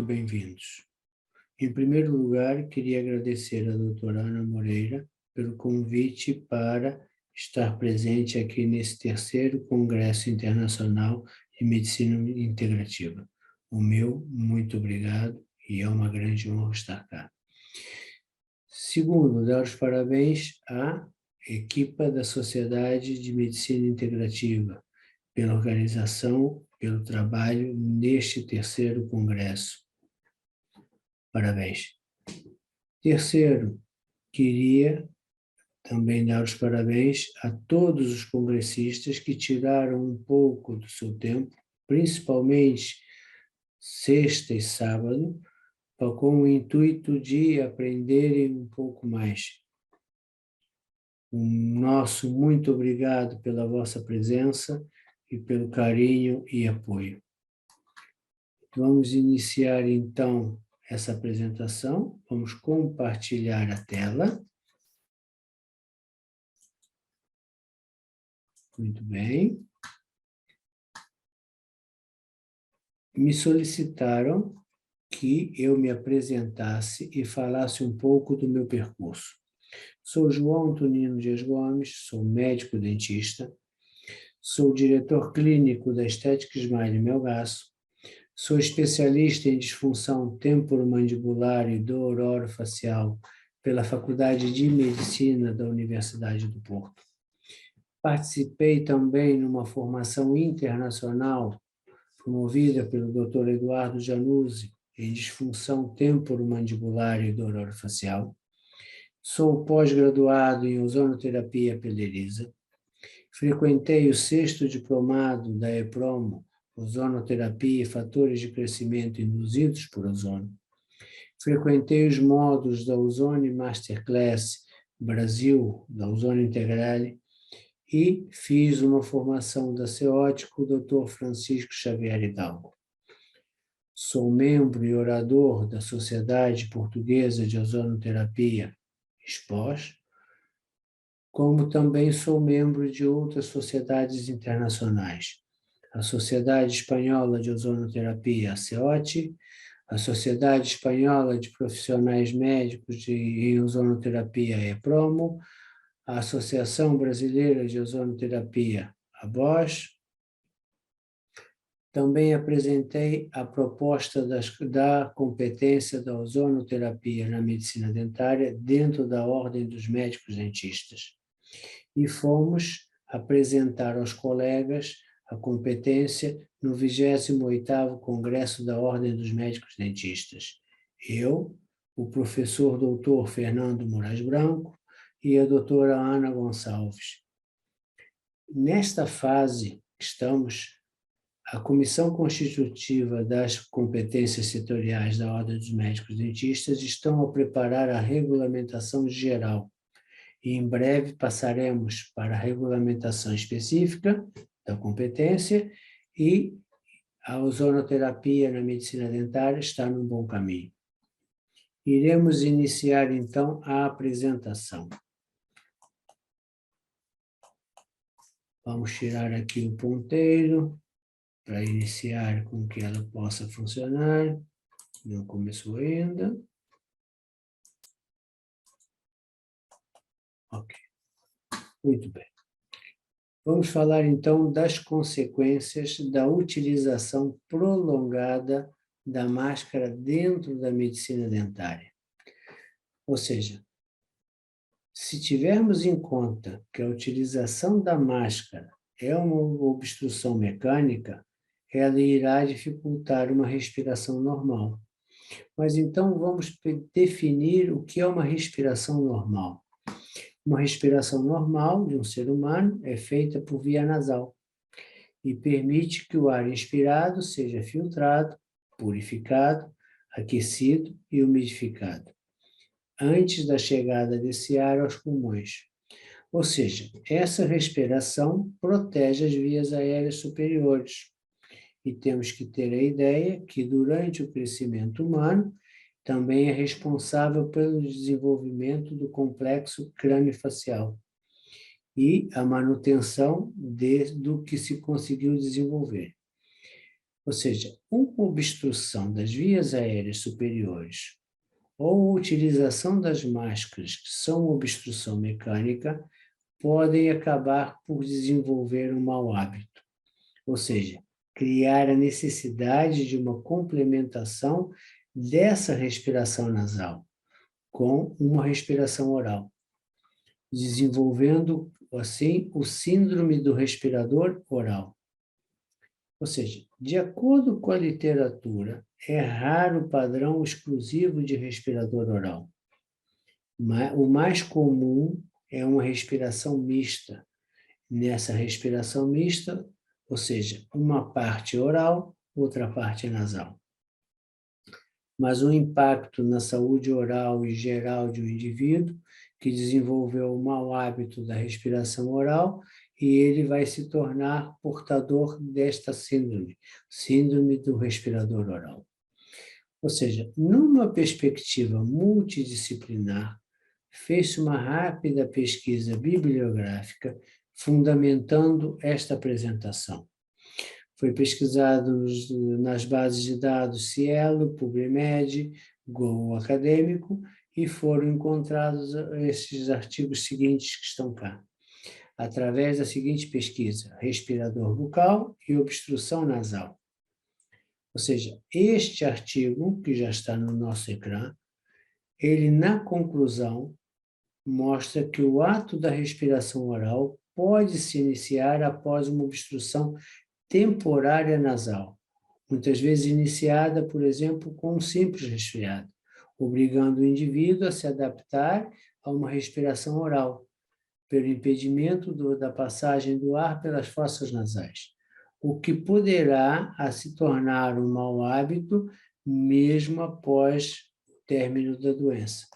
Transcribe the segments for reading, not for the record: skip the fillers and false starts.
muito bem-vindos. Em primeiro lugar, queria agradecer à doutora Ana Moreira pelo convite para estar presente aqui nesse terceiro Congresso Internacional de Medicina Integrativa. O meu, muito obrigado, e é uma grande honra estar cá. Segundo, dar os parabéns à equipa da Sociedade de Medicina Integrativa pela organização, pelo trabalho neste terceiro congresso. Parabéns. Terceiro, queria também dar os parabéns a todos os congressistas que tiraram um pouco do seu tempo, principalmente sexta e sábado, com o intuito de aprenderem um pouco mais. Nosso muito obrigado pela vossa presença e pelo carinho e apoio. Vamos iniciar, então, essa apresentação. Vamos compartilhar a tela. Muito bem. Me solicitaram que eu me apresentasse e falasse um pouco do meu percurso. Sou João Antonino Dias Gomes, sou médico dentista, sou diretor clínico da Estética Smile Melgaço, sou especialista em disfunção temporomandibular e dor orofacial pela Faculdade de Medicina da Universidade do Porto. Participei também numa formação internacional promovida pelo Dr. Eduardo Januzzi em disfunção temporomandibular e dor orofacial. Sou pós-graduado em ozonoterapia pela ELISA. Frequentei o 6º diplomado da EPROMO, Ozonoterapia e Fatores de Crescimento Induzidos por Ozônio. Frequentei os módulos da Ozone Masterclass Brasil, da Ozônio Integrale, e fiz uma formação da CEOT com o Dr. Francisco Xavier Hidalgo. Sou membro e orador da Sociedade Portuguesa de Ozonoterapia, SPOS, como também sou membro de outras sociedades internacionais. A Sociedade Espanhola de Ozonoterapia, a CEOT, a Sociedade Espanhola de Profissionais Médicos em Ozonoterapia, a EPROMO, a Associação Brasileira de Ozonoterapia, a BOS. Também apresentei a proposta da competência da ozonoterapia na medicina dentária dentro da Ordem dos Médicos Dentistas. E fomos apresentar aos colegas a competência no 28º Congresso da Ordem dos Médicos Dentistas. Eu, o professor doutor Fernando Moraes Branco e a doutora Ana Gonçalves. Nesta fase, a Comissão Constitutiva das Competências Setoriais da Ordem dos Médicos Dentistas estão a preparar a regulamentação geral. E em breve passaremos para a regulamentação específica da competência e a ozonoterapia na medicina dentária está num bom caminho. Iremos iniciar, então, a apresentação. Vamos tirar aqui o ponteiro para iniciar com que ela possa funcionar. Não começou ainda. Ok. Muito bem. Vamos falar, então, das consequências da utilização prolongada da máscara dentro da medicina dentária. Ou seja, se tivermos em conta que a utilização da máscara é uma obstrução mecânica, ela irá dificultar uma respiração normal. Mas então vamos definir o que é uma respiração normal. Uma respiração normal de um ser humano é feita por via nasal e permite que o ar inspirado seja filtrado, purificado, aquecido e umidificado, antes da chegada desse ar aos pulmões. Ou seja, essa respiração protege as vias aéreas superiores. E temos que ter a ideia que durante o crescimento humano também é responsável pelo desenvolvimento do complexo crâniofacial e a manutenção do que se conseguiu desenvolver. Ou seja, uma obstrução das vias aéreas superiores ou utilização das máscaras, que são obstrução mecânica, podem acabar por desenvolver um mau hábito. Ou seja, criar a necessidade de uma complementação dessa respiração nasal com uma respiração oral, desenvolvendo, assim, o síndrome do respirador oral. Ou seja, de acordo com a literatura, é raro o padrão exclusivo de respirador oral. O mais comum é uma respiração mista. Nessa respiração mista, ou seja, uma parte oral, outra parte nasal. Mas o impacto na saúde oral e geral de um indivíduo que desenvolveu o mau hábito da respiração oral e ele vai se tornar portador desta síndrome, síndrome do respirador oral. Ou seja, numa perspectiva multidisciplinar, fez-se uma rápida pesquisa bibliográfica fundamentando esta apresentação. Foi pesquisado nas bases de dados Cielo, PubMed, Go Acadêmico, e foram encontrados esses artigos seguintes que estão cá. Através da seguinte pesquisa: respirador bucal e obstrução nasal. Ou seja, este artigo, que já está no nosso ecrã, ele, na conclusão, mostra que o ato da respiração oral pode se iniciar após uma obstrução temporária nasal, muitas vezes iniciada, por exemplo, com um simples resfriado, obrigando o indivíduo a se adaptar a uma respiração oral, pelo impedimento da passagem do ar pelas fossas nasais, o que poderá se tornar um mau hábito mesmo após o término da doença.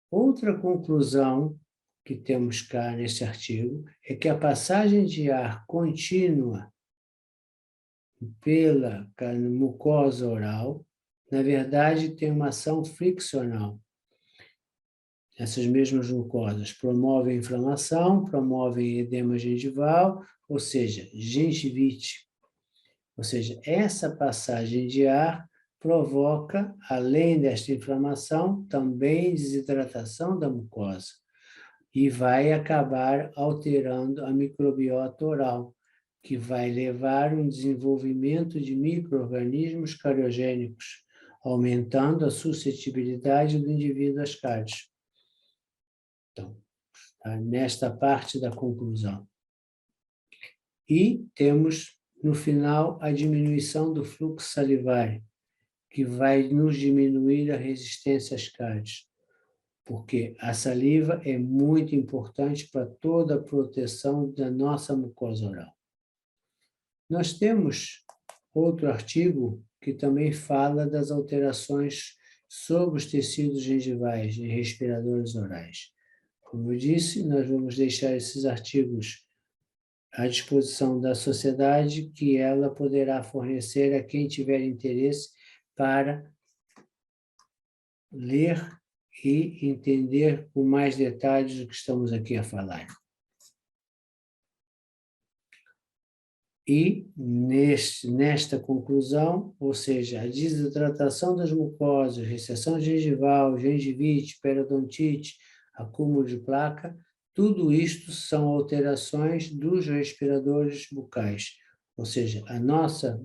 Outra conclusão que temos cá nesse artigo é que a passagem de ar contínua pela mucosa oral, na verdade, tem uma ação friccional. Essas mesmas mucosas promovem inflamação, promovem edema gengival, ou seja, gengivite. Ou seja, essa passagem de ar provoca, além desta inflamação, também desidratação da mucosa e vai acabar alterando a microbiota oral, que vai levar um desenvolvimento de micro-organismos cariogênicos, aumentando a suscetibilidade do indivíduo às cáries. Então, nesta parte da conclusão. E temos, no final, a diminuição do fluxo salivar, que vai nos diminuir a resistência às cáries, porque a saliva é muito importante para toda a proteção da nossa mucosa oral. Nós temos outro artigo que também fala das alterações sobre os tecidos gengivais em respiradores orais. Como eu disse, nós vamos deixar esses artigos à disposição da sociedade, que ela poderá fornecer a quem tiver interesse para ler e entender com mais detalhes o que estamos aqui a falar. E, nesta conclusão, ou seja, a desidratação das mucosas, recessão gengival, gengivite, periodontite, acúmulo de placa, tudo isto são alterações dos respiradores bucais, ou seja, a nossa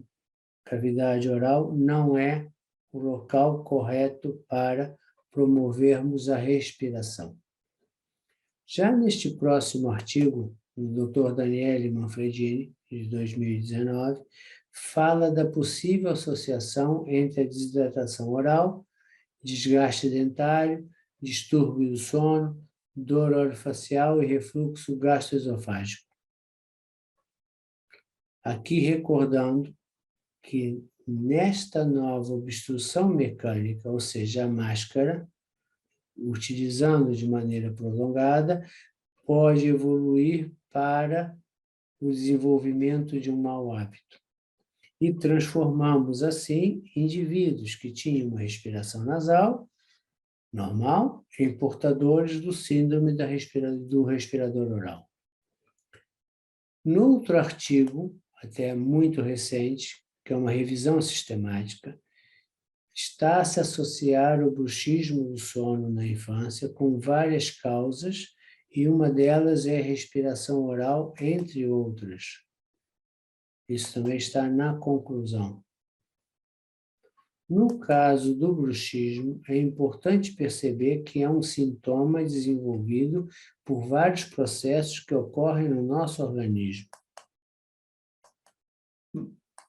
cavidade oral não é o local correto para promovermos a respiração. Já neste próximo artigo, do Dr. Daniele Manfredini, de 2019, fala da possível associação entre a desidratação oral, desgaste dentário, distúrbio do sono, dor orofacial e refluxo gastroesofágico. Aqui recordando que nesta nova obstrução mecânica, ou seja, a máscara, utilizando de maneira prolongada, pode evoluir para o desenvolvimento de um mau hábito. E transformamos, assim, indivíduos que tinham uma respiração nasal normal em portadores do síndrome do respirador oral. No outro artigo, até muito recente, que é uma revisão sistemática, está a se associar o bruxismo do sono na infância com várias causas, e uma delas é a respiração oral, entre outras. Isso também está na conclusão. No caso do bruxismo, é importante perceber que é um sintoma desenvolvido por vários processos que ocorrem no nosso organismo.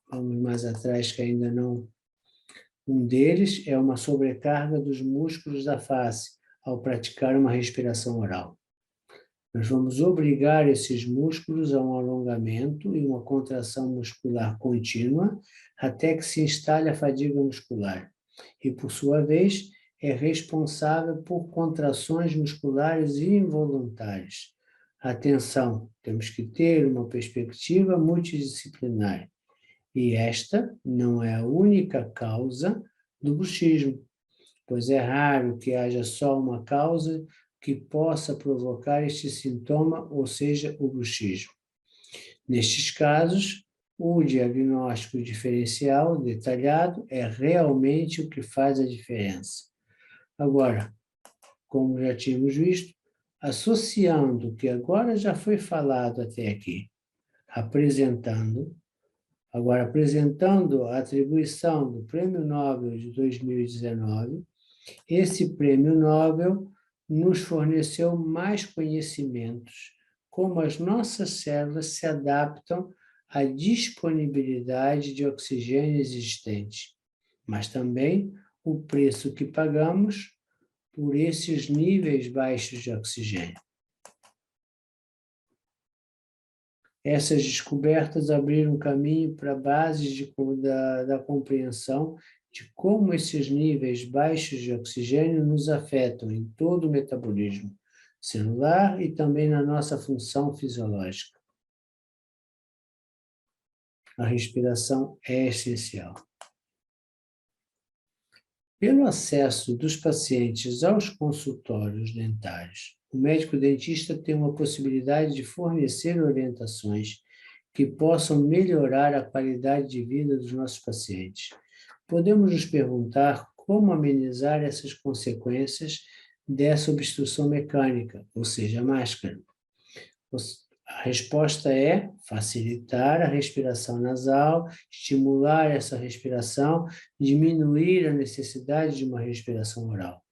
Vamos mais atrás, que ainda não. Um deles é uma sobrecarga dos músculos da face ao praticar uma respiração oral. Nós vamos obrigar esses músculos a um alongamento e uma contração muscular contínua até que se instale a fadiga muscular. E, por sua vez, é responsável por contrações musculares involuntárias. Atenção, temos que ter uma perspectiva multidisciplinar. E esta não é a única causa do bruxismo, pois é raro que haja só uma causa que possa provocar este sintoma, ou seja, o bruxismo. Nestes casos, o diagnóstico diferencial detalhado é realmente o que faz a diferença. Agora, como já tínhamos visto, associando o que agora já foi falado até aqui, apresentando a atribuição do Prêmio Nobel de 2019, esse Prêmio Nobel nos forneceu mais conhecimentos, como as nossas células se adaptam à disponibilidade de oxigênio existente, mas também o preço que pagamos por esses níveis baixos de oxigênio. Essas descobertas abriram caminho para bases da compreensão de como esses níveis baixos de oxigênio nos afetam em todo o metabolismo celular e também na nossa função fisiológica. A respiração é essencial. Pelo acesso dos pacientes aos consultórios dentários, o médico dentista tem uma possibilidade de fornecer orientações que possam melhorar a qualidade de vida dos nossos pacientes. Podemos nos perguntar como amenizar essas consequências dessa obstrução mecânica, ou seja, a máscara. A resposta é facilitar a respiração nasal, estimular essa respiração, diminuir a necessidade de uma respiração oral.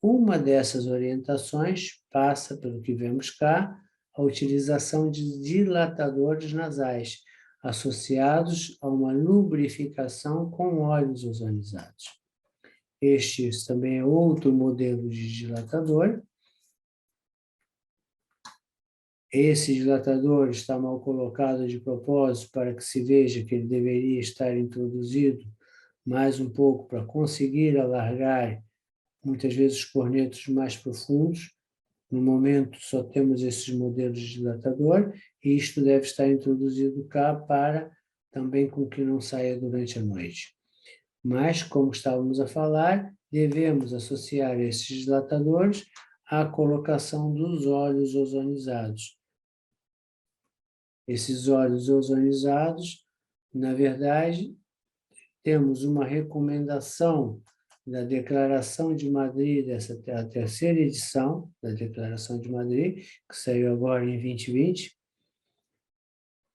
Uma dessas orientações passa, pelo que vemos cá, a utilização de dilatadores nasais, associados a uma lubrificação com óleos ozonizados. Este também é outro modelo de dilatador. Esse dilatador está mal colocado de propósito para que se veja que ele deveria estar introduzido mais um pouco para conseguir alargar, muitas vezes, os cornetos mais profundos. No momento, só temos esses modelos de dilatador, e isto deve estar introduzido cá para também com que não saia durante a noite. Mas, como estávamos a falar, devemos associar esses dilatadores à colocação dos óleos ozonizados. Esses óleos ozonizados, na verdade, temos uma recomendação da Declaração de Madrid, a terceira edição da Declaração de Madrid, que saiu agora em 2020,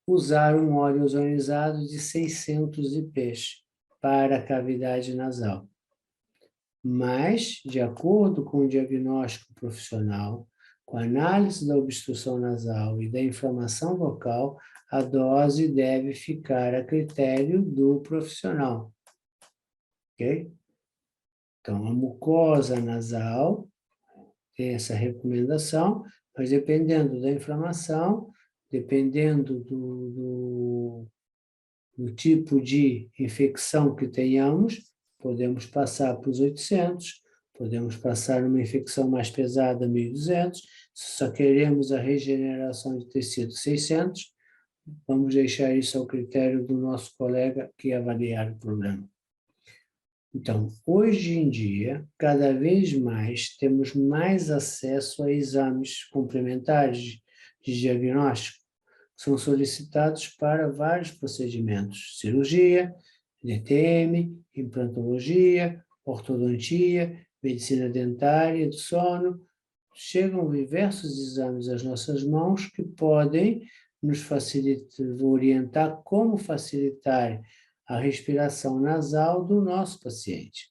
usar um óleo ozonizado de 600 IPs para a cavidade nasal. Mas, de acordo com o diagnóstico profissional, com a análise da obstrução nasal e da inflamação local, a dose deve ficar a critério do profissional. Ok? Então, a mucosa nasal tem essa recomendação, mas dependendo da inflamação, dependendo do tipo de infecção que tenhamos, podemos passar para os 800, podemos passar uma infecção mais pesada, 1.200, se só queremos a regeneração de tecido 600, vamos deixar isso ao critério do nosso colega que avaliar o problema. Então, hoje em dia, cada vez mais temos mais acesso a exames complementares de diagnóstico, são solicitados para vários procedimentos: cirurgia, DTM, implantologia, ortodontia, medicina dentária do sono. Chegam diversos exames às nossas mãos que podem nos facilitar, orientar como facilitar a respiração nasal do nosso paciente.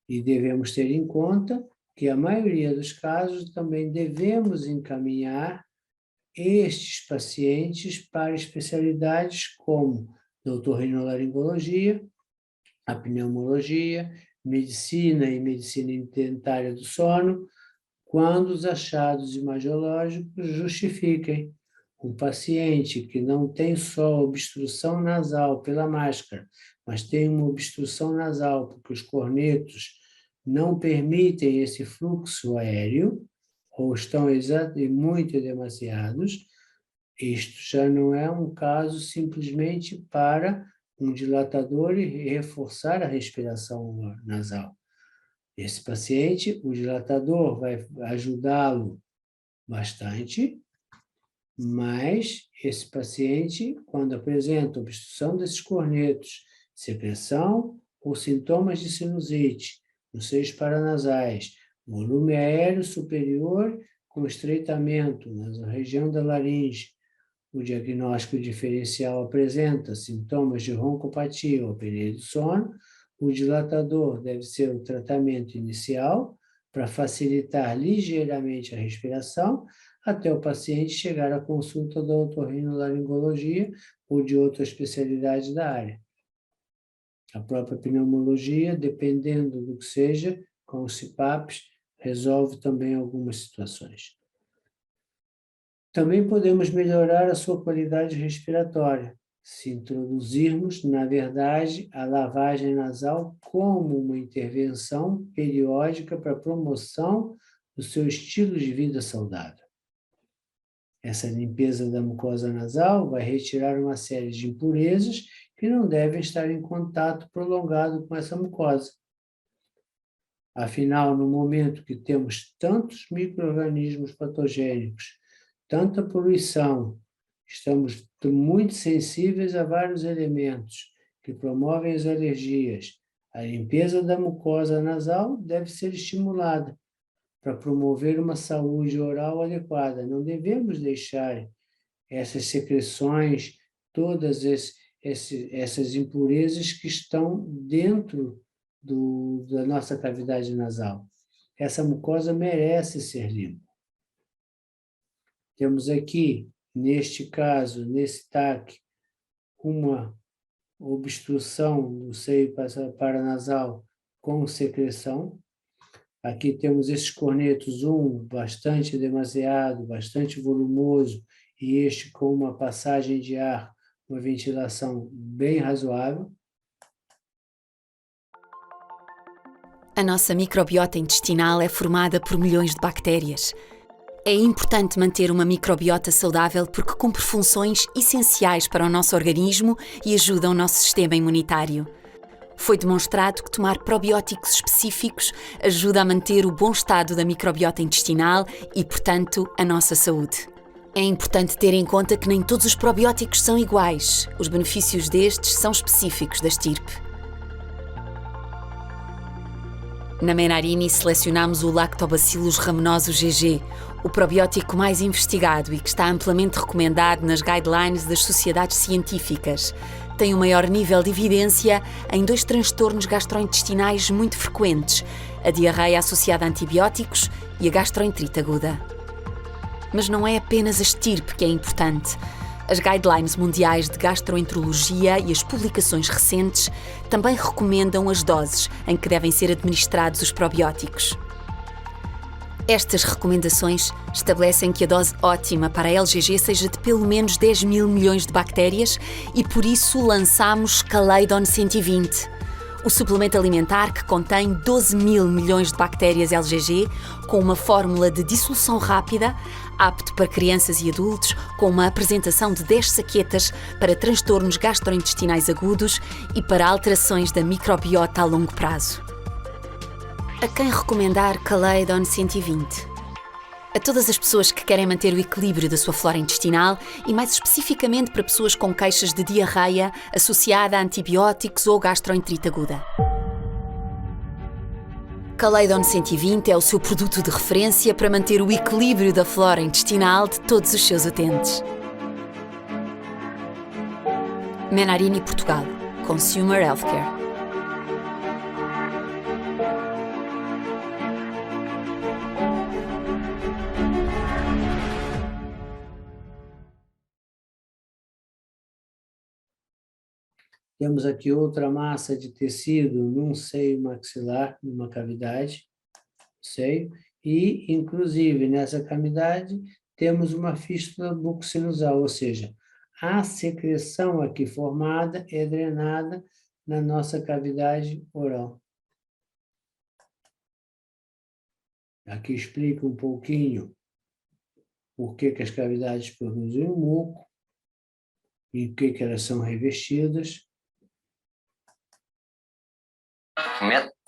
E devemos ter em conta que a maioria dos casos também devemos encaminhar estes pacientes para especialidades como otorrinolaringologia, a pneumologia, medicina e medicina dentária do sono, quando os achados imagiológicos justifiquem. Um paciente que não tem só obstrução nasal pela máscara, mas tem uma obstrução nasal porque os cornetos não permitem esse fluxo aéreo, ou estão muito demasiados, isto já não é um caso simplesmente para um dilatador e reforçar a respiração nasal. Esse paciente, o dilatador vai ajudá-lo bastante, mas esse paciente, quando apresenta obstrução desses cornetos, secreção ou sintomas de sinusite nos seios paranasais, volume aéreo superior com estreitamento na região da laringe, o diagnóstico diferencial apresenta sintomas de roncopatia ou apneia do sono, o dilatador deve ser o tratamento inicial para facilitar ligeiramente a respiração, até o paciente chegar à consulta da otorrinolaringologia ou de outra especialidade da área. A própria pneumologia, dependendo do que seja, com os CPAPs, resolve também algumas situações. Também podemos melhorar a sua qualidade respiratória, se introduzirmos, na verdade, a lavagem nasal como uma intervenção periódica para a promoção do seu estilo de vida saudável. Essa limpeza da mucosa nasal vai retirar uma série de impurezas que não devem estar em contato prolongado com essa mucosa. Afinal, no momento que temos tantos micro-organismos patogênicos, tanta poluição, estamos muito sensíveis a vários elementos que promovem as alergias. A limpeza da mucosa nasal deve ser estimulada para promover uma saúde oral adequada. Não devemos deixar essas secreções, todas essas impurezas que estão dentro da nossa cavidade nasal. Essa mucosa merece ser limpa. Temos aqui, neste caso, nesse TAC, uma obstrução do seio paranasal com secreção. Aqui temos esses cornetos, um bastante demasiado, bastante volumoso, e este com uma passagem de ar, uma ventilação bem razoável. A nossa microbiota intestinal é formada por milhões de bactérias. É importante manter uma microbiota saudável porque cumpre funções essenciais para o nosso organismo e ajuda o nosso sistema imunitário. Foi demonstrado que tomar probióticos específicos ajuda a manter o bom estado da microbiota intestinal e, portanto, a nossa saúde. É importante ter em conta que nem todos os probióticos são iguais. Os benefícios destes são específicos da estirpe. Na Menarini selecionámos o Lactobacillus rhamnosus GG, o probiótico mais investigado e que está amplamente recomendado nas guidelines das sociedades científicas. Tem o maior nível de evidência em 2 transtornos gastrointestinais muito frequentes, a diarreia associada a antibióticos e a gastroenterite aguda. Mas não é apenas a estirpe que é importante. As guidelines mundiais de gastroenterologia e as publicações recentes também recomendam as doses em que devem ser administrados os probióticos. Estas recomendações estabelecem que a dose ótima para a LGG seja de pelo menos 10 mil milhões de bactérias e por isso lançámos Caleidon 120, o suplemento alimentar que contém 12 mil milhões de bactérias LGG com uma fórmula de dissolução rápida, apto para crianças e adultos, com uma apresentação de 10 saquetas para transtornos gastrointestinais agudos e para alterações da microbiota a longo prazo. A quem recomendar Caleidon 120? A todas as pessoas que querem manter o equilíbrio da sua flora intestinal e mais especificamente para pessoas com queixas de diarreia associada a antibióticos ou gastroenterite aguda. Caledon 120 é o seu produto de referência para manter o equilíbrio da flora intestinal de todos os seus utentes. Menarini Portugal. Consumer Healthcare. Temos aqui outra massa de tecido num seio maxilar, numa cavidade, seio, e, inclusive, nessa cavidade, temos uma fístula bucosinusal, ou seja, a secreção aqui formada é drenada na nossa cavidade oral. Aqui explica um pouquinho por que as cavidades produzem o muco e o que elas são revestidas.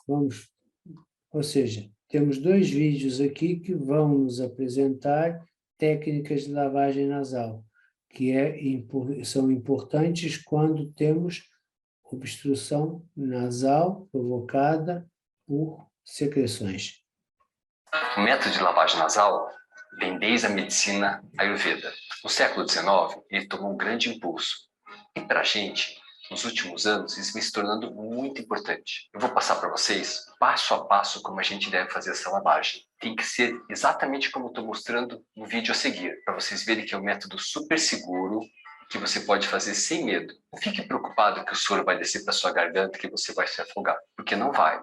Vamos, ou seja, temos 2 vídeos aqui que vão nos apresentar técnicas de lavagem nasal, que são importantes quando temos obstrução nasal provocada por secreções. O método de lavagem nasal vem desde a medicina Ayurveda. No século XIX, ele tomou um grande impulso. E para a gente, nos últimos anos, isso vem se tornando muito importante. Eu vou passar para vocês, passo a passo, como a gente deve fazer essa lavagem. Tem que ser exatamente como eu estou mostrando no vídeo a seguir, para vocês verem que é um método super seguro, que você pode fazer sem medo. Não fique preocupado que o soro vai descer para sua garganta, que você vai se afogar, porque não vai.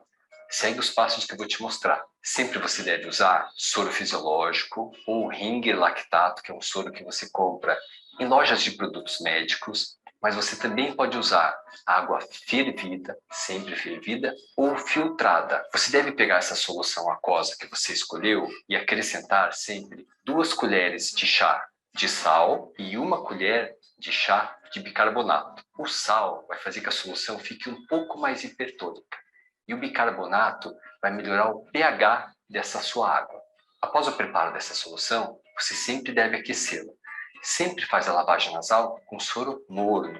Segue os passos que eu vou te mostrar. Sempre você deve usar soro fisiológico ou Ringer lactato, que é um soro que você compra em lojas de produtos médicos, mas você também pode usar água fervida, sempre fervida, ou filtrada. Você deve pegar essa solução aquosa que você escolheu e acrescentar sempre 2 colheres de chá de sal e 1 colher de chá de bicarbonato. O sal vai fazer que a solução fique um pouco mais hipertônica. E o bicarbonato vai melhorar o pH dessa sua água. Após o preparo dessa solução, você sempre deve aquecê-la. Sempre faz a lavagem nasal com soro morno.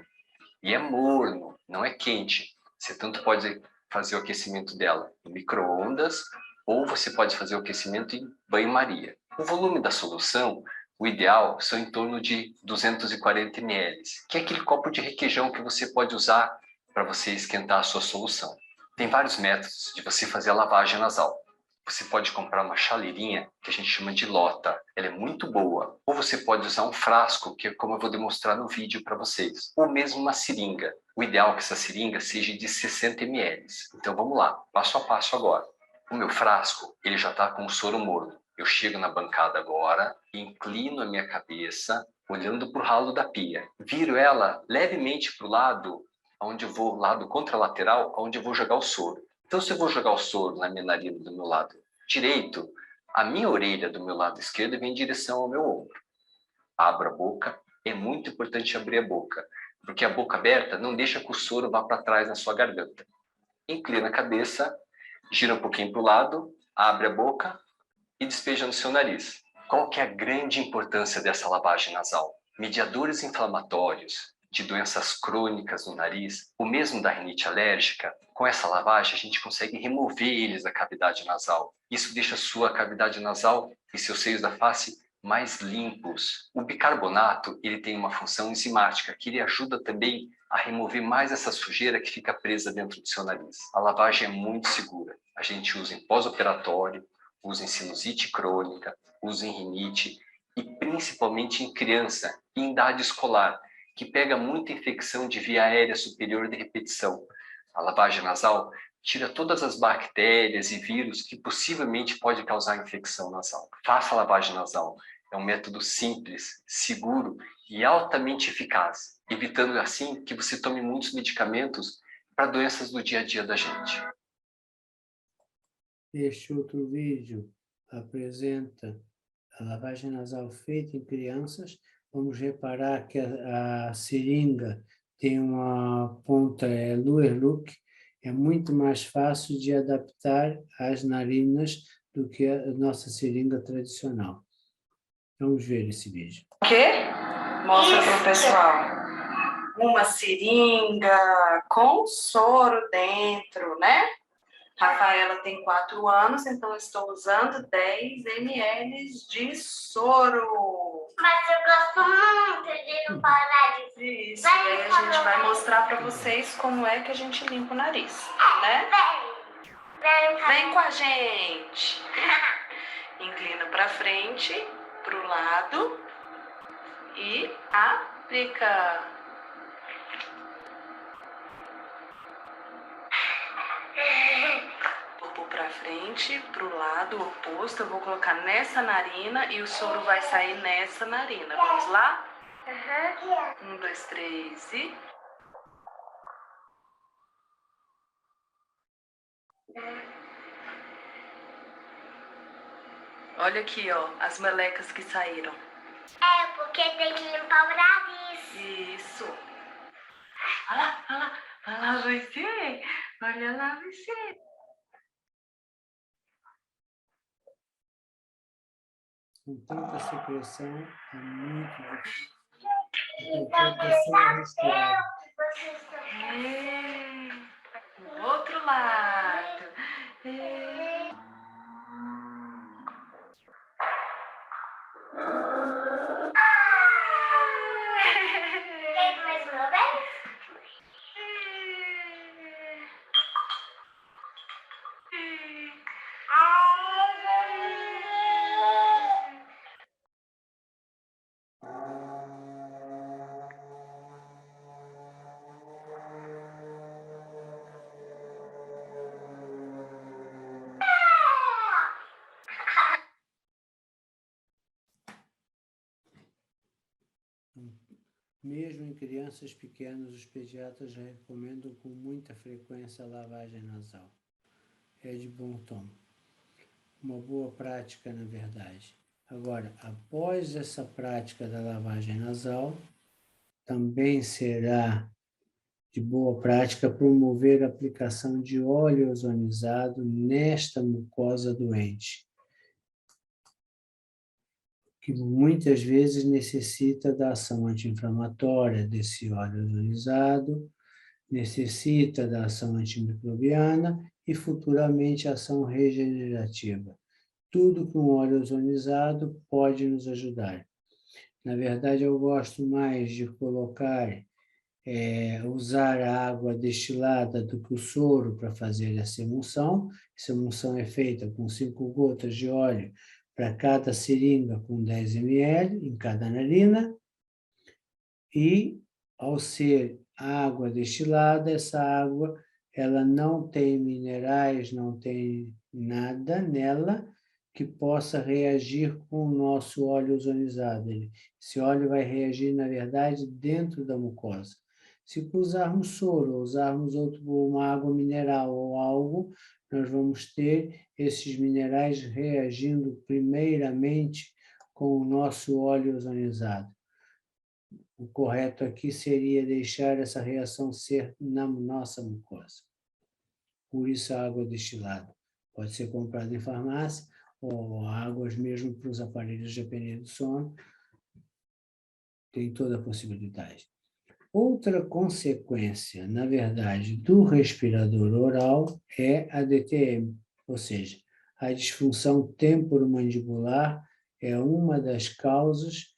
E é morno, não é quente. Você tanto pode fazer o aquecimento dela no micro-ondas ou você pode fazer o aquecimento em banho-maria. O volume da solução, o ideal, são em torno de 240 ml, que é aquele copo de requeijão que você pode usar para você esquentar a sua solução. Tem vários métodos de você fazer a lavagem nasal. Você pode comprar uma chaleirinha, que a gente chama de lota. Ela é muito boa. Ou você pode usar um frasco, que é como eu vou demonstrar no vídeo para vocês. Ou mesmo uma seringa. O ideal é que essa seringa seja de 60 ml. Então vamos lá, passo a passo agora. O meu frasco, ele já está com o soro morno. Eu chego na bancada agora, inclino a minha cabeça, olhando para o ralo da pia. Viro ela levemente para o lado onde eu vou, lado contralateral, onde eu vou jogar o soro. Então, se eu vou jogar o soro na minha narina do meu lado direito, a minha orelha do meu lado esquerdo vem em direção ao meu ombro. Abro a boca, é muito importante abrir a boca, porque a boca aberta não deixa que o soro vá para trás na sua garganta. Inclina a cabeça, gira um pouquinho para o lado, abre a boca e despeja no seu nariz. Qual que é a grande importância dessa lavagem nasal? Mediadores inflamatórios de doenças crônicas no nariz, ou mesmo da rinite alérgica, com essa lavagem a gente consegue remover eles da cavidade nasal. Isso deixa a sua cavidade nasal e seus seios da face mais limpos. O bicarbonato, ele tem uma função enzimática, que ele ajuda também a remover mais essa sujeira que fica presa dentro do seu nariz. A lavagem é muito segura. A gente usa em pós-operatório, usa em sinusite crônica, usa em rinite e principalmente em criança e em idade escolar, que pega muita infecção de via aérea superior de repetição. A lavagem nasal tira todas as bactérias e vírus que possivelmente pode causar infecção nasal. Faça a lavagem nasal. É um método simples, seguro e altamente eficaz, evitando assim que você tome muitos medicamentos para doenças do dia a dia da gente. Este outro vídeo apresenta a lavagem nasal feita em crianças. Vamos reparar que a seringa tem uma ponta Luer Look, é muito mais fácil de adaptar às narinas do que a nossa seringa tradicional. Vamos ver esse vídeo. O quê? Mostra para o pessoal. Uma seringa com soro dentro, né? Rafaela tem 4 anos, então estou usando 10 ml de soro. Mas eu gosto muito de limpar o nariz. Isso, e aí a gente vai mostrar para vocês como é que a gente limpa o nariz, né? Vem com a gente. Inclina para frente, para o lado e aplica. Vou pôr para frente, para o lado oposto. Eu vou colocar nessa narina e o soro vai sair nessa narina. Vamos lá? 1, 2, 3 e... Olha aqui, ó, as melecas que saíram. É, porque tem que limpar o nariz. Isso. Olha lá, olha lá. Olha lá você. Olha lá você. Com tanta secreção, é muito difícil. Qualquer pessoa respirar. O outro lado. Quer mais uma vez? Mesmo em crianças pequenas, os pediatras já recomendam com muita frequência a lavagem nasal. É de bom tom. Uma boa prática, na verdade. Agora, após essa prática da lavagem nasal, também será de boa prática promover a aplicação de óleo ozonizado nesta mucosa doente, que muitas vezes necessita da ação anti-inflamatória desse óleo ozonizado, necessita da ação antimicrobiana e futuramente ação regenerativa. Tudo que um óleo ozonizado pode nos ajudar. Na verdade, eu gosto mais de usar a água destilada do que o soro para fazer essa emulsão. Essa emulsão é feita com 5 gotas de óleo para cada seringa com 10 ml em cada narina. E, ao ser água destilada, essa água ela não tem minerais, não tem nada nela que possa reagir com o nosso óleo ozonizado. Esse óleo vai reagir, na verdade, dentro da mucosa. Se usarmos soro, ou usarmos uma água mineral ou algo, nós vamos ter esses minerais reagindo primeiramente com o nosso óleo ozonizado. O correto aqui seria deixar essa reação ser na nossa mucosa. Por isso a água destilada pode ser comprada em farmácia, ou águas mesmo para os aparelhos de apneia do sono. Tem toda a possibilidade. Outra consequência, na verdade, do respirador oral é a DTM, ou seja, a disfunção temporomandibular é uma das causas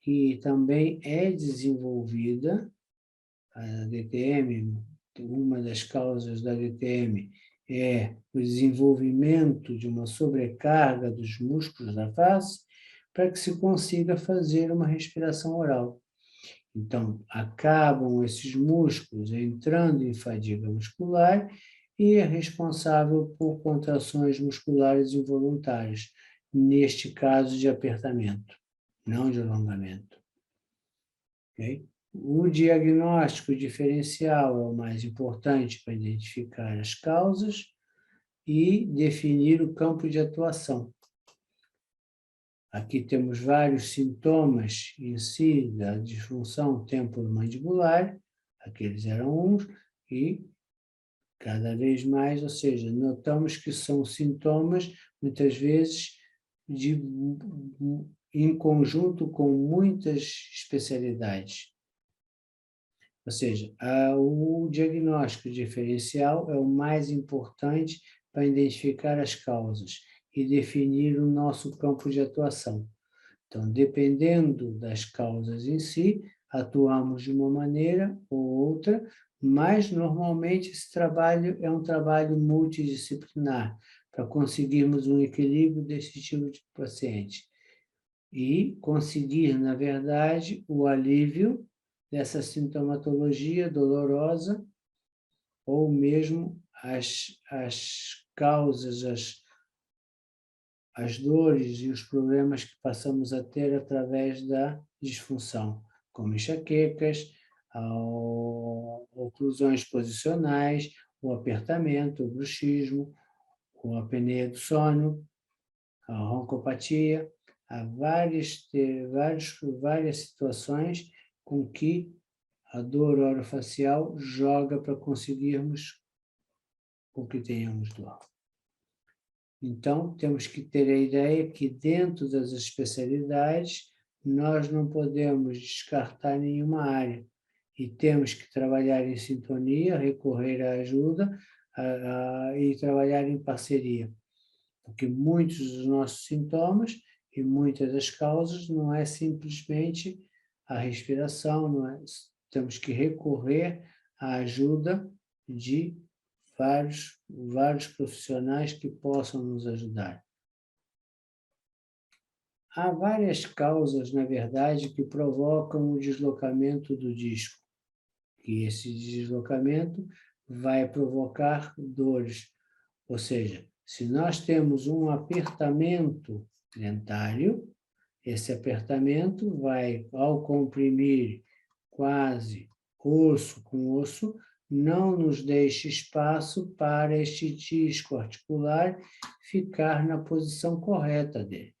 que também é desenvolvida. A DTM, uma das causas da DTM é o desenvolvimento de uma sobrecarga dos músculos da face para que se consiga fazer uma respiração oral. Então, acabam esses músculos entrando em fadiga muscular e é responsável por contrações musculares involuntárias, neste caso de apertamento, não de alongamento. Okay? O diagnóstico diferencial é o mais importante para identificar as causas e definir o campo de atuação. Aqui temos vários sintomas em si da disfunção temporomandibular, aqueles eram uns, e cada vez mais, ou seja, notamos que são sintomas, muitas vezes, em conjunto com muitas especialidades. Ou seja, o diagnóstico diferencial é o mais importante para identificar as causas e definir o nosso campo de atuação. Então, dependendo das causas em si, atuamos de uma maneira ou outra, mas normalmente esse trabalho é um trabalho multidisciplinar, para conseguirmos um equilíbrio desse tipo de paciente. E conseguir, na verdade, o alívio dessa sintomatologia dolorosa, ou mesmo as causas, as dores e os problemas que passamos a ter através da disfunção, como enxaquecas, oclusões posicionais, o apertamento, o bruxismo, a apneia do sono, a roncopatia. Há várias situações com que a dor orofacial joga para conseguirmos o que tenhamos dor. Então, temos que ter a ideia que dentro das especialidades, nós não podemos descartar nenhuma área e temos que trabalhar em sintonia, recorrer à ajuda e trabalhar em parceria, porque muitos dos nossos sintomas e muitas das causas não é simplesmente a respiração, não é? Temos que recorrer à ajuda de vários profissionais que possam nos ajudar. Há várias causas, na verdade, que provocam o deslocamento do disco, e esse deslocamento vai provocar dores. Ou seja, se nós temos um apertamento dentário, esse apertamento vai, ao comprimir quase osso com osso, não nos deixa espaço para este disco articular ficar na posição correta dele.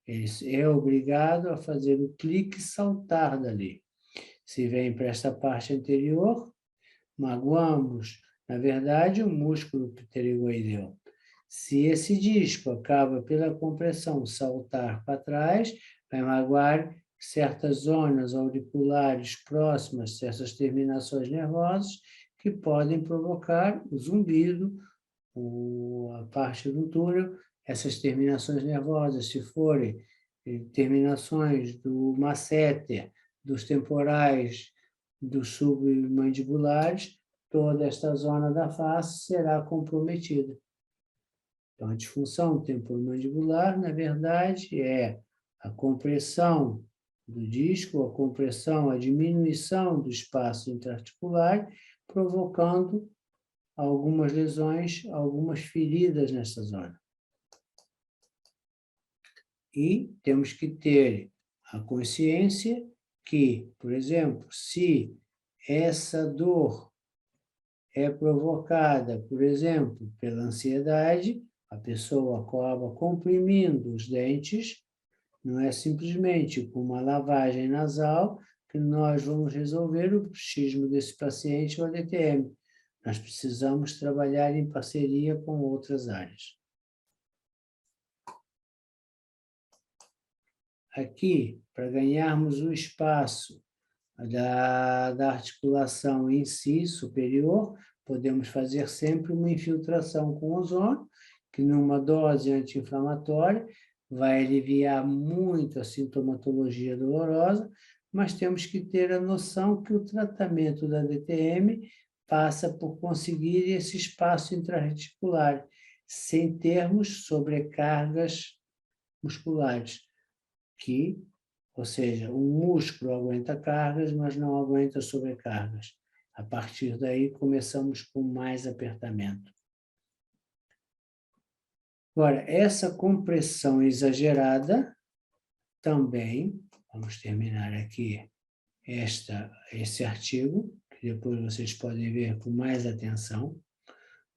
Ele é obrigado a fazer o clique e saltar dali. Se vem para essa parte anterior, magoamos, na verdade, o músculo pterygoideu. Se esse disco acaba pela compressão saltar para trás, vai magoar certas zonas auriculares próximas, certas terminações nervosas, que podem provocar o zumbido, a parte do túnel. Essas terminações nervosas, se forem terminações do masséter, dos temporais, dos submandibulares, toda esta zona da face será comprometida. Então, a disfunção temporomandibular, na verdade, é a compressão do disco, a compressão, a diminuição do espaço intraarticular, provocando algumas lesões, algumas feridas nessa zona. E temos que ter a consciência que, por exemplo, se essa dor é provocada, por exemplo, pela ansiedade, a pessoa acaba comprimindo os dentes, não é simplesmente com uma lavagem nasal que nós vamos resolver o bruxismo desse paciente ou a DTM. Nós precisamos trabalhar em parceria com outras áreas. Aqui, para ganharmos o espaço da articulação em si, superior, podemos fazer sempre uma infiltração com ozônio, que numa dose anti-inflamatória vai aliviar muito a sintomatologia dolorosa, mas temos que ter a noção que o tratamento da DTM passa por conseguir esse espaço intra-articular, sem termos sobrecargas musculares, ou seja, o músculo aguenta cargas, mas não aguenta sobrecargas. A partir daí, começamos com mais apertamento. Agora, essa compressão exagerada também, vamos terminar aqui esse artigo, que depois vocês podem ver com mais atenção.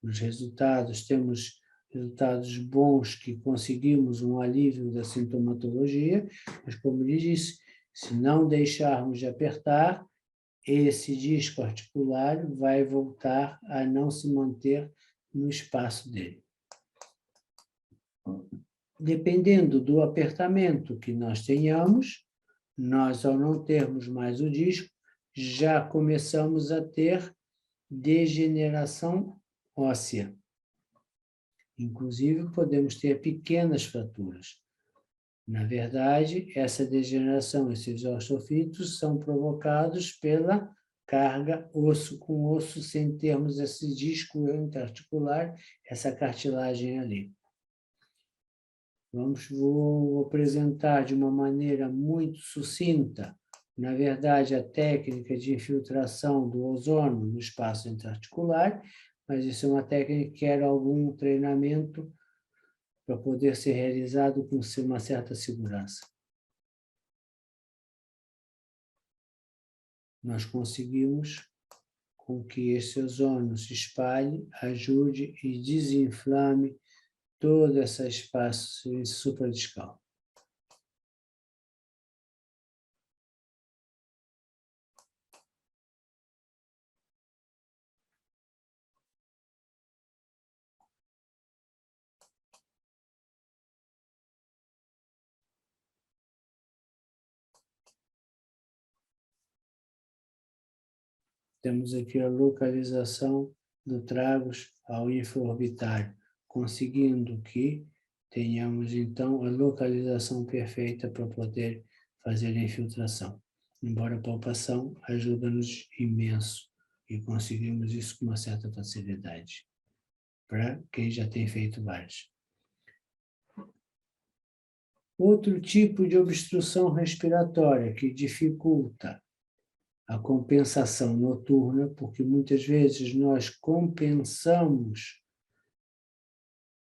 Os resultados, temos resultados bons que conseguimos um alívio da sintomatologia, mas como lhe disse, se não deixarmos de apertar, esse disco articular vai voltar a não se manter no espaço dele. Dependendo do apertamento que nós tenhamos, nós, ao não termos mais o disco, já começamos a ter degeneração óssea. Inclusive, podemos ter pequenas fraturas. Na verdade, essa degeneração, esses osteofitos, são provocados pela carga osso com osso, sem termos esse disco interarticular, essa cartilagem ali. Vou apresentar de uma maneira muito sucinta, na verdade, a técnica de infiltração do ozônio no espaço interarticular, mas isso é uma técnica que quer algum treinamento para poder ser realizado com uma certa segurança. Nós conseguimos com que esse ozônio se espalhe, ajude e desinflame todo esse espaço supradiscal. Temos aqui a localização do tragus ao infraorbitário, conseguindo que tenhamos, então, a localização perfeita para poder fazer a infiltração. Embora a palpação ajuda-nos imenso e conseguimos isso com uma certa facilidade, para quem já tem feito vários. Outro tipo de obstrução respiratória que dificulta a compensação noturna, porque muitas vezes nós compensamos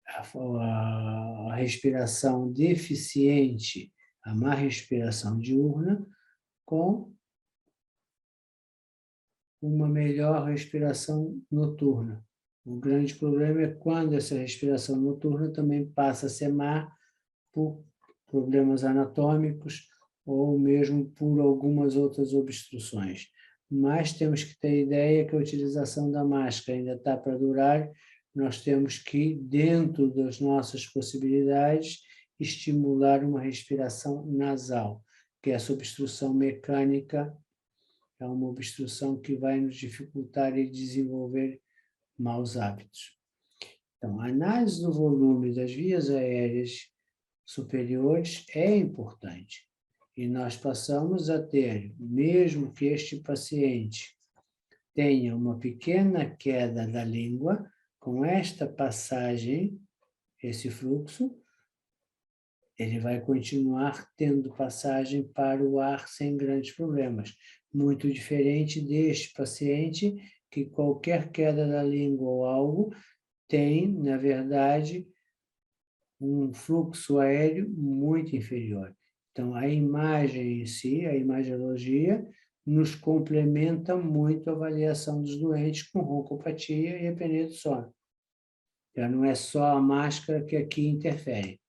a respiração deficiente, a má respiração diurna, com uma melhor respiração noturna. O grande problema é quando essa respiração noturna também passa a ser má por problemas anatômicos, ou mesmo por algumas outras obstruções. Mas temos que ter ideia que a utilização da máscara ainda está para durar, nós temos que, dentro das nossas possibilidades, estimular uma respiração nasal, que essa obstrução mecânica é uma obstrução que vai nos dificultar e desenvolver maus hábitos. Então, a análise do volume das vias aéreas superiores é importante. E nós passamos a ter, mesmo que este paciente tenha uma pequena queda da língua, com esta passagem, esse fluxo, ele vai continuar tendo passagem para o ar sem grandes problemas. Muito diferente deste paciente, que qualquer queda da língua ou algo tem, na verdade, um fluxo aéreo muito inferior. Então, a imagem em si, a imagiologia, nos complementa muito a avaliação dos doentes com roncopatia e apneia do sono. Já não é só a máscara que aqui interfere.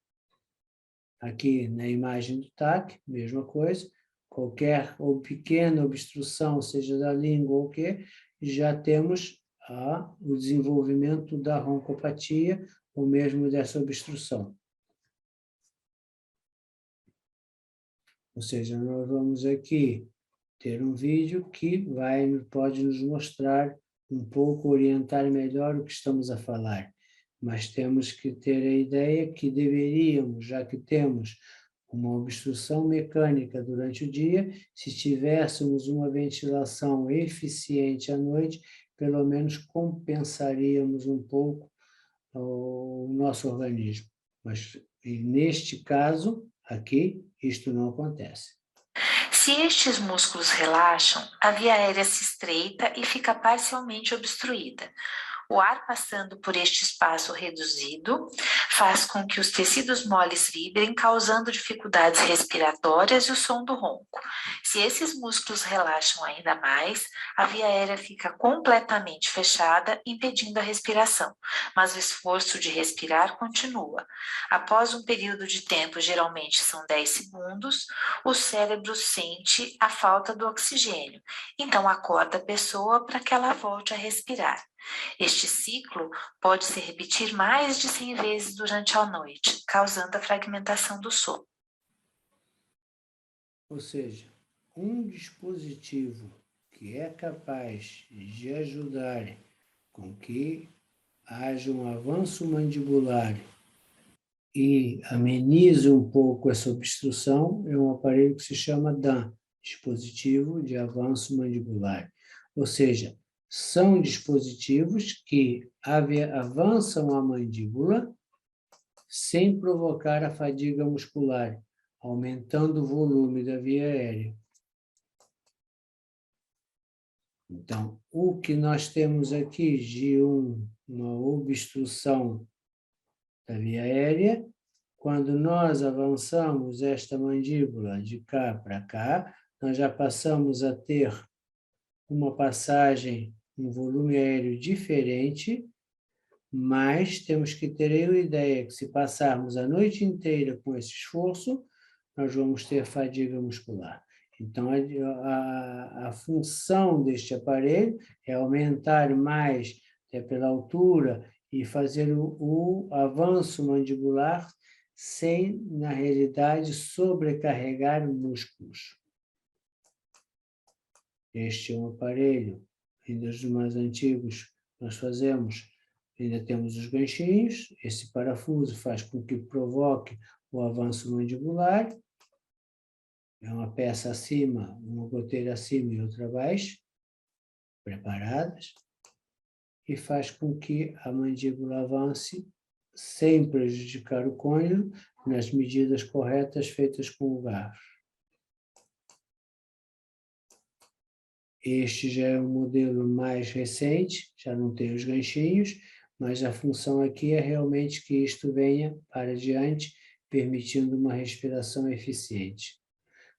Aqui na imagem do TAC, mesma coisa, qualquer ou pequena obstrução, seja da língua ou o quê, já temos o desenvolvimento da roncopatia ou mesmo dessa obstrução. Ou seja, nós vamos aqui ter um vídeo que pode nos mostrar um pouco, orientar melhor o que estamos a falar. Mas temos que ter a ideia que deveríamos, já que temos uma obstrução mecânica durante o dia, se tivéssemos uma ventilação eficiente à noite, pelo menos compensaríamos um pouco o nosso organismo. Mas, neste caso, aqui, isto não acontece. Se estes músculos relaxam, a via aérea se estreita e fica parcialmente obstruída. O ar passando por este espaço reduzido faz com que os tecidos moles vibrem, causando dificuldades respiratórias e o som do ronco. Se esses músculos relaxam ainda mais, a via aérea fica completamente fechada, impedindo a respiração, mas o esforço de respirar continua. Após um período de tempo, geralmente são 10 segundos, o cérebro sente a falta do oxigênio, então acorda a pessoa para que ela volte a respirar. Este ciclo pode se repetir mais de 100 vezes durante a noite, causando a fragmentação do sono. Ou seja, um dispositivo que é capaz de ajudar com que haja um avanço mandibular e amenize um pouco essa obstrução é um aparelho que se chama DAM, dispositivo de avanço mandibular. Ou seja, são dispositivos que avançam a mandíbula sem provocar a fadiga muscular, aumentando o volume da via aérea. Então, o que nós temos aqui de uma obstrução da via aérea, quando nós avançamos esta mandíbula de cá para cá, nós já passamos a ter uma passagem, um volume aéreo diferente, mas temos que ter a ideia que se passarmos a noite inteira com esse esforço, nós vamos ter fadiga muscular. Então, a função deste aparelho é aumentar mais pela altura e fazer o avanço mandibular sem, na realidade, sobrecarregar músculos. Este é um aparelho, ainda dos mais antigos, nós fazemos, ainda temos os ganchinhos, esse parafuso faz com que provoque o avanço mandibular, é uma peça acima, uma goteira acima e outra abaixo, preparadas, e faz com que a mandíbula avance sem prejudicar o cônjuge nas medidas corretas feitas com o garfo. Este já é um modelo mais recente, já não tem os ganchinhos, mas a função aqui é realmente que isto venha para diante, permitindo uma respiração eficiente.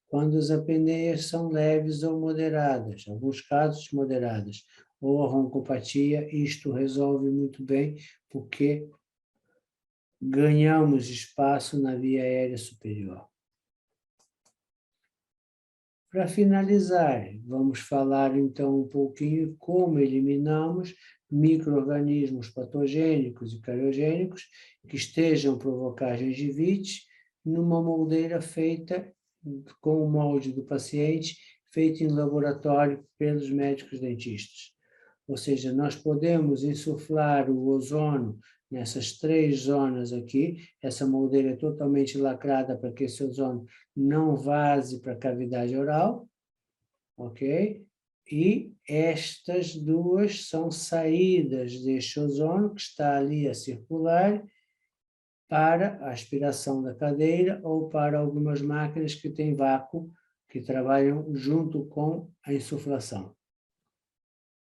Quando as apneias são leves ou moderadas, em alguns casos moderadas, ou a roncopatia, isto resolve muito bem, porque ganhamos espaço na via aérea superior. Para finalizar, vamos falar então um pouquinho como eliminamos micro-organismos patogênicos e cariogênicos que estejam a provocar gengivite numa moldeira feita com o molde do paciente, feito em laboratório pelos médicos dentistas. Ou seja, nós podemos insuflar o ozono nessas 3 zonas aqui, essa moldeira é totalmente lacrada para que esse ozono não vaze para a cavidade oral, ok? E estas 2 são saídas deste ozono que está ali a circular para a aspiração da cadeira ou para algumas máquinas que têm vácuo, que trabalham junto com a insuflação.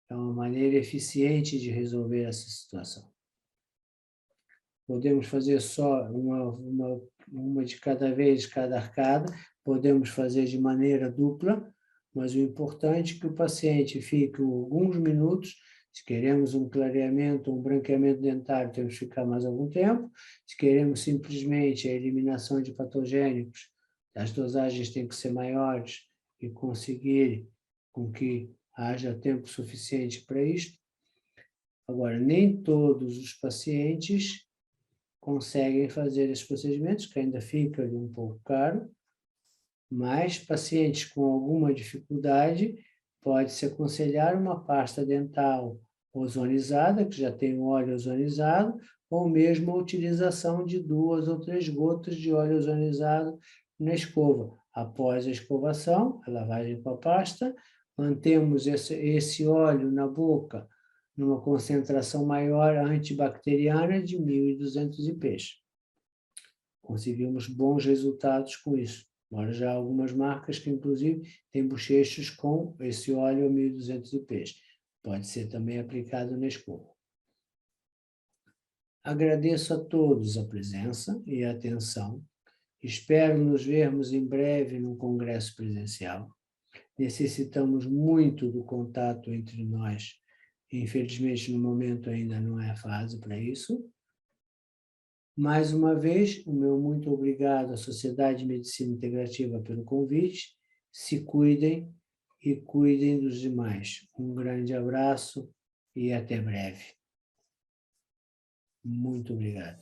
É uma maneira eficiente de resolver essa situação. Podemos fazer só uma de cada vez, cada arcada, podemos fazer de maneira dupla, mas o importante é que o paciente fique alguns minutos. Se queremos um clareamento, um branqueamento dentário, temos que ficar mais algum tempo. Se queremos simplesmente a eliminação de patogênicos, as dosagens têm que ser maiores e conseguir com que haja tempo suficiente para isto. Agora, nem todos os pacientes conseguem fazer esses procedimentos, que ainda fica um pouco caro, mas pacientes com alguma dificuldade, pode-se aconselhar uma pasta dental ozonizada, que já tem um óleo ozonizado, ou mesmo a utilização de 2 ou 3 gotas de óleo ozonizado na escova. Após a escovação, a lavagem com a pasta, mantemos esse óleo na boca numa concentração maior antibacteriana de 1.200 IPs. Conseguimos bons resultados com isso. Agora já há algumas marcas que, inclusive, têm bochechos com esse óleo a 1.200 IPs. Pode ser também aplicado na escova. Agradeço a todos a presença e a atenção. Espero nos vermos em breve num congresso presencial. Necessitamos muito do contato entre nós. Infelizmente, no momento ainda não é a fase para isso. Mais uma vez, o meu muito obrigado à Sociedade de Medicina Integrativa pelo convite. Se cuidem e cuidem dos demais. Um grande abraço e até breve. Muito obrigado.